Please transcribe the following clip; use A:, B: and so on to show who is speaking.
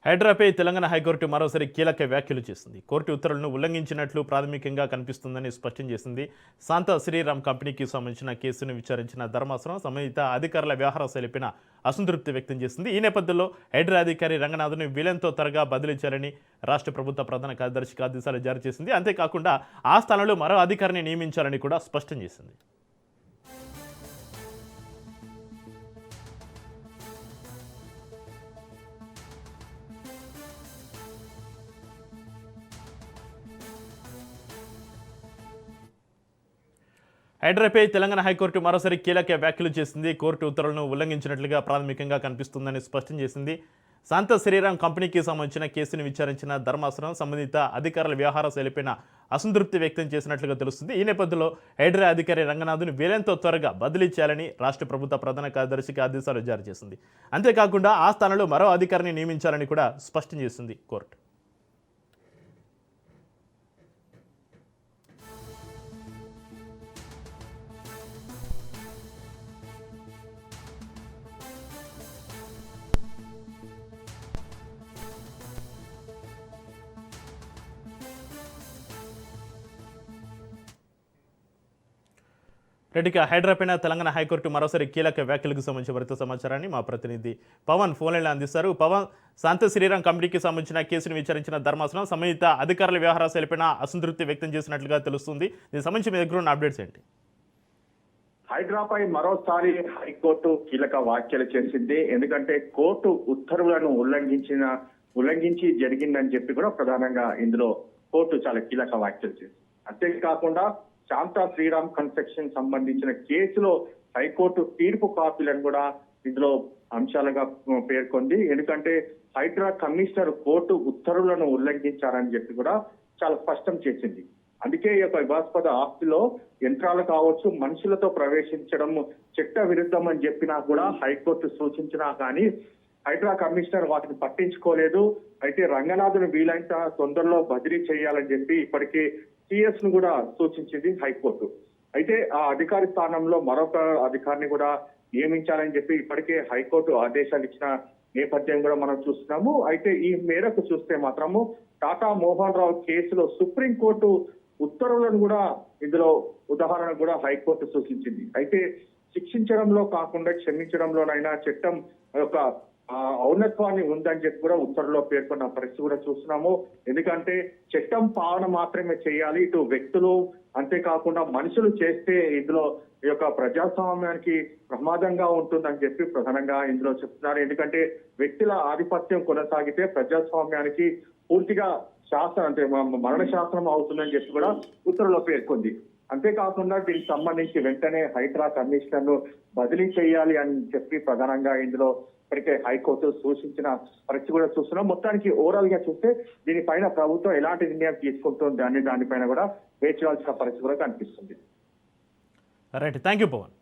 A: హైడ్రాపై Telangana high court మరోసారి కీలక వ్యాఖ్యలు చేసింది. కోర్టు ఉత్తర్వులను ఉల్లంఘించినట్లు ప్రాథమికంగా కనిపిస్తుందని స్పష్టం చేసింది. శాంత శ్రీరామ్ కంపెనీకి సంబంధించిన కేసును విచారించిన ధర్మాసనం సంబంధిత అధికారుల వ్యవహార శైలిపైన అసంతృప్తి వ్యక్తం చేసింది. ఈ నేపథ్యంలో హైడ్రా అధికారి రంగనాథ్ను వీలెంతో త్వరగా బదిలీ చేయాలని రాష్ట్ర ప్రభుత్వ ప్రధాన కార్యదర్శికి ఆదేశాలు జారీ చేసింది. అంతేకాకుండా ఆ స్థానంలో మరో అధికారిని నియమించాలని కూడా స్పష్టం చేసింది. హైడ్రాపై తెలంగాణ హైకోర్టు మరోసారి కీలక వ్యాఖ్యలు చేసింది. కోర్టు ఉత్తర్వులను ఉల్లంఘించినట్లుగా ప్రాథమికంగా కనిపిస్తుందని స్పష్టం చేసింది. శాంత శ్రీరామ్ కంపెనీకి సంబంధించిన కేసును విచారించిన ధర్మాసనం సంబంధిత అధికారుల వ్యవహార శైలిపైన అసంతృప్తి వ్యక్తం చేసినట్లుగా తెలుస్తుంది. ఈ నేపథ్యంలో హైడ్రా అధికారి రంగనాథ్ను వీలెంతో త్వరగా బదిలీ చేయాలని రాష్ట్ర ప్రభుత్వ ప్రధాన కార్యదర్శికి ఆదేశాలు జారీ చేసింది. అంతేకాకుండా ఆ స్థానంలో మరో అధికారిని నియమించాలని కూడా స్పష్టం చేసింది కోర్టు. రెడ్డిగా హైడ్రాపైన తెలంగాణ హైకోర్టు మరోసారి కీలక వ్యాఖ్యలకు సంబంధించిన మరింత సమాచారాన్ని మా ప్రతినిధి పవన్ ఫోన్లైన్లో అందిస్తారు. పవన్, శాంత శ్రీరామ్ కంపెనీకి సంబంధించిన కేసును విచారించిన ధర్మాసనం సంబంధిత అధికారుల వ్యవహార శైలిపైన అసంతృప్తి వ్యక్తం చేసినట్లుగా తెలుస్తుంది. దీనికి సంబంధించి మీ దగ్గర ఉన్న అప్డేట్స్ ఏంటి?
B: హైడ్రాపై మరోసారి హైకోర్టు కీలక వ్యాఖ్యలు చేసింది. ఎందుకంటే కోర్టు ఉత్తర్వులను ఉల్లంఘించి జరిగిందని చెప్పి కూడా ప్రధానంగా ఇందులో కోర్టు చాలా కీలక వ్యాఖ్యలు చేసింది. అంతేకాకుండా శాంత శ్రీరామ్ కన్స్ట్రక్షన్ సంబంధించిన కేసులో హైకోర్టు తీర్పు కాపీలను కూడా ఇందులో అంశాలుగా పేర్కొంది. ఎందుకంటే హైడ్రా కమిషనర్ కోర్టు ఉత్తర్వులను ఉల్లంఘించారని చెప్పి కూడా చాలా స్పష్టం చేసింది. అందుకే ఈ యొక్క వివాదాస్పద ఆస్తిలో యంత్రాలు కావచ్చు, మనుషులతో ప్రవేశించడం చట్ట విరుద్ధం అని చెప్పినా కూడా హైకోర్టు సూచించినా కానీ హైడ్రా కమిషనర్ వాటిని పట్టించుకోలేదు. అయితే రంగనాథ్ను వీలైనంత తొందరలో బదిలీ చేయాలని చెప్పి ఇప్పటికే సిఎస్ ను కూడా సూచించింది హైకోర్టు. అయితే ఆ అధికారి స్థానంలో మరొక అధికారిని కూడా నియమించాలని చెప్పి ఇప్పటికే హైకోర్టు ఆదేశాలు ఇచ్చిన నేపథ్యం కూడా మనం చూస్తున్నాము. అయితే ఈ మేరకు చూస్తే మాత్రము టాటా మోహన్ రావు కేసులో సుప్రీంకోర్టు ఉత్తర్వులను కూడా ఇందులో ఉదాహరణ కూడా హైకోర్టు సూచించింది. అయితే శిక్షించడంలో కాకుండా క్షమించడంలోనైనా చట్టం యొక్క ఔన్నత్వాన్ని ఉందని చెప్పి కూడా ఉత్తర్వులో పేర్కొన్న పరిస్థితి కూడా చూస్తున్నాము. ఎందుకంటే చట్టం పాలన మాత్రమే చేయాలి, ఇటు వ్యక్తులు అంతేకాకుండా మనుషులు చేస్తే ఇందులో ఈ యొక్క ప్రజాస్వామ్యానికి ప్రమాదంగా ఉంటుందని చెప్పి ప్రధానంగా ఇందులో చెప్తున్నారు. ఎందుకంటే వ్యక్తుల ఆధిపత్యం కొనసాగితే ప్రజాస్వామ్యానికి పూర్తిగా శాసనం అంటే మరణ శాసనం అవుతుందని చెప్పి కూడా ఉత్తర్వులో పేర్కొంది. అంతేకాకుండా దీనికి సంబంధించి వెంటనే హైడ్రా కమిషనర్ ను బదిలీ చేయాలి అని చెప్పి ప్రధానంగా ఇందులో ఇప్పటికే హైకోర్టు సూచించిన పరిస్థితి కూడా చూస్తున్నాం. మొత్తానికి ఓవరాల్ గా చూస్తే దీనిపైన ప్రభుత్వం ఎలాంటి నిర్ణయం తీసుకుంటుంది దానిపైన కూడా వేచి చూడాల్సిన పరిస్థితి కూడా కనిపిస్తుంది.
A: Right, thank you Pawan.